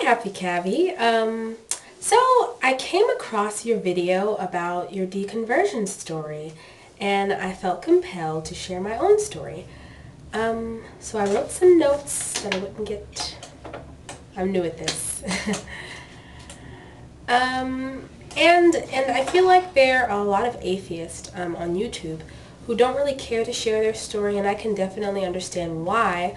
Hi, Happy Cabby. So I came across your video about your deconversion story, and I felt compelled to share my own story. So I wrote some notes that I wouldn't get. I'm new at this. And I feel like there are a lot of atheists on YouTube who don't really care to share their story, and I can definitely understand why,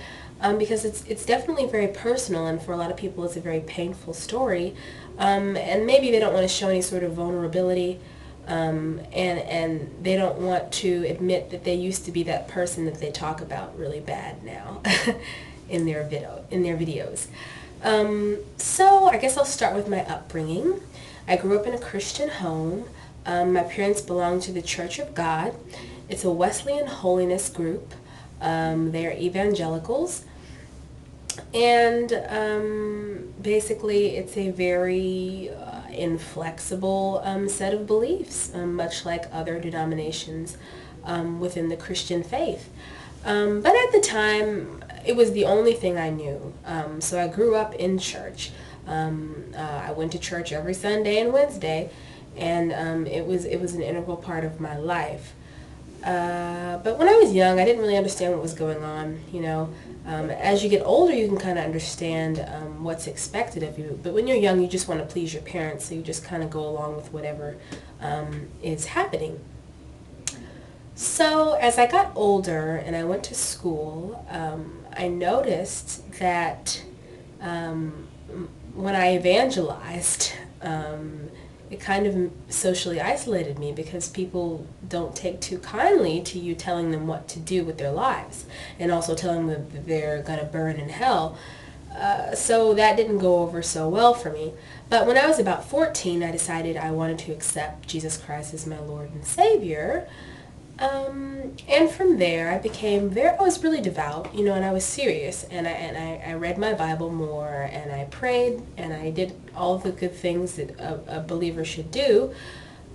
because it's definitely very personal, and for a lot of people it's a very painful story, and maybe they don't want to show any sort of vulnerability, and they don't want to admit that they used to be that person that they talk about really bad now in their videos. So I guess I'll start with my upbringing. I grew up in a Christian home. My parents belonged to the Church of God. It's a Wesleyan holiness group. They're evangelicals. And basically it's a very inflexible set of beliefs, much like other denominations within the Christian faith. But at the time, it was the only thing I knew. So I grew up in church. I went to church every Sunday and Wednesday, and it was an integral part of my life. But when I was young, I didn't really understand what was going on. As you get older, you can kind of understand what's expected of you. But when you're young, you just want to please your parents, so you just kind of go along with whatever is happening. So as I got older and I went to school, I noticed that when I evangelized, it kind of socially isolated me because people don't take too kindly to you telling them what to do with their lives and also telling them that they're going to burn in hell. So that didn't go over so well for me. But when I was about 14, I decided I wanted to accept Jesus Christ as my Lord and Savior. And from there, I was really devout, and I was serious, and I read my Bible more, and I prayed, and I did all the good things that a believer should do.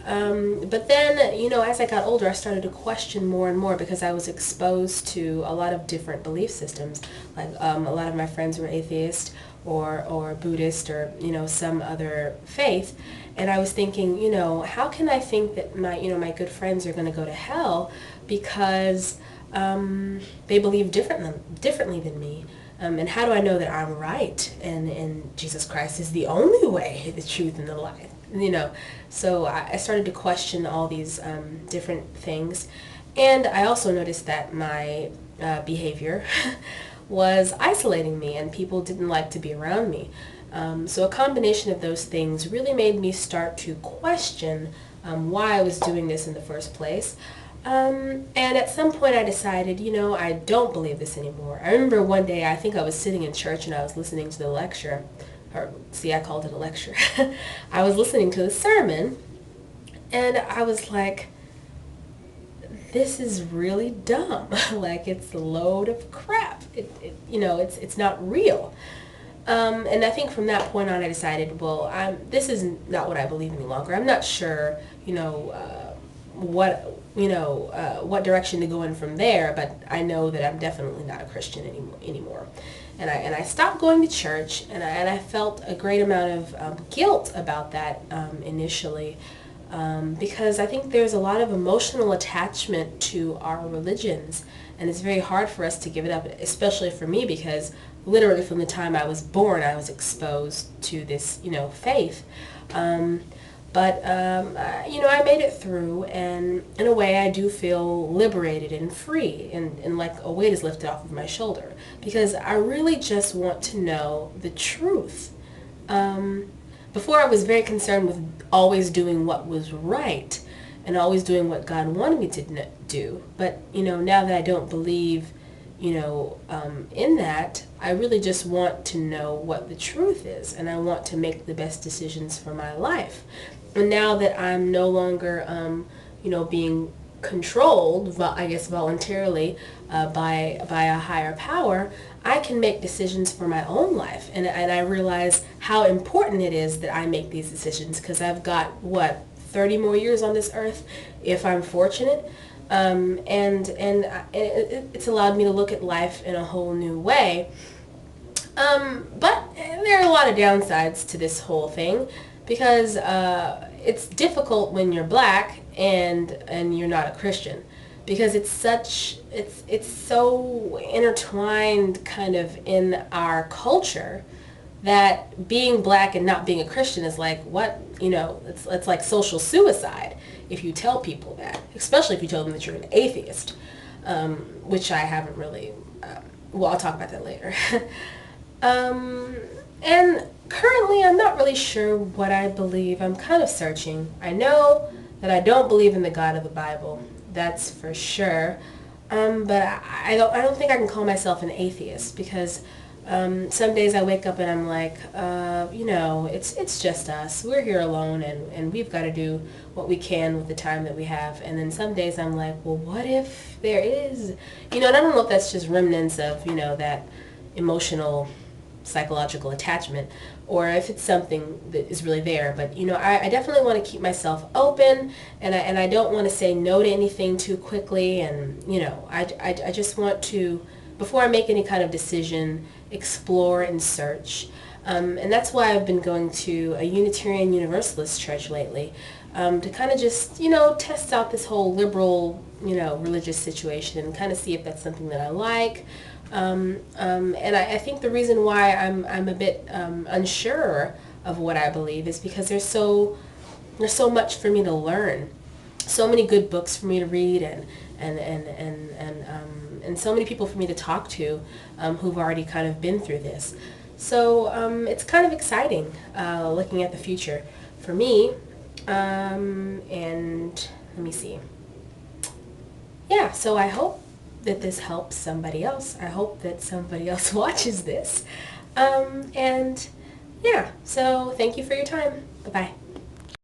But then, as I got older, I started to question more and more because I was exposed to a lot of different belief systems. Like a lot of my friends were atheist or Buddhist or, some other faith. And I was thinking, how can I think that my good friends are going to go to hell because they believe differently than me? And how do I know that I'm right and Jesus Christ is the only way, the truth, and the life? So I started to question all these different things. And I also noticed that my behavior was isolating me and people didn't like to be around me. So a combination of those things really made me start to question why I was doing this in the first place. And at some point I decided, I don't believe this anymore. I remember one day, I think I was sitting in church and I was listening to the lecture. I called it a lecture. I was listening to the sermon and I was like, this is really dumb. Like, it's a load of crap. It's not real. And I think from that point on I decided, well, this is not what I believe any longer. I'm not sure, what direction to go in from there, but I know that I'm definitely not a Christian anymore. And I stopped going to church, and I felt a great amount of guilt about that initially, because I think there's a lot of emotional attachment to our religions, and it's very hard for us to give it up, especially for me, because literally from the time I was born I was exposed to this, faith. I made it through, and in a way I do feel liberated and free, and like a weight is lifted off of my shoulder, because I really just want to know the truth. Before I was very concerned with always doing what was right and always doing what God wanted me to do, but now that I don't believe in that, I really just want to know what the truth is, and I want to make the best decisions for my life. And now that I'm no longer, being controlled, I guess voluntarily, by a higher power, I can make decisions for my own life. And I realize how important it is that I make these decisions, because I've got, 30 more years on this earth, if I'm fortunate. It's allowed me to look at life in a whole new way. But there are a lot of downsides to this whole thing because it's difficult when you're black and you're not a Christian, because it's so intertwined kind of in our culture that being black and not being a Christian is like, what, it's like social suicide if you tell people that, especially if you tell them that you're an atheist, which I haven't really, well, I'll talk about that later. And currently I'm not really sure what I believe. I'm kind of searching. I know that I don't believe in the God of the Bible. That's for sure. But I don't think I can call myself an atheist, because some days I wake up and I'm like, it's just us. We're here alone, and we've got to do what we can with the time that we have. And then some days I'm like, well, what if there is, and I don't know if that's just remnants of, that emotional, psychological attachment, or if it's something that is really there. But I definitely want to keep myself open, and I don't want to say no to anything too quickly, and I just want to, before I make any kind of decision, explore and search. And that's why I've been going to a Unitarian Universalist church lately, to kind of just test out this whole liberal religious situation and kind of see if that's something that I like. And I think the reason why I'm a bit unsure of what I believe is because there's so much for me to learn, so many good books for me to read, and so many people for me to talk to who've already kind of been through this. So it's kind of exciting looking at the future for me. And let me see. Yeah, so I hope that this helps somebody else. I hope that somebody else watches this. And yeah, so thank you for your time. Bye-bye.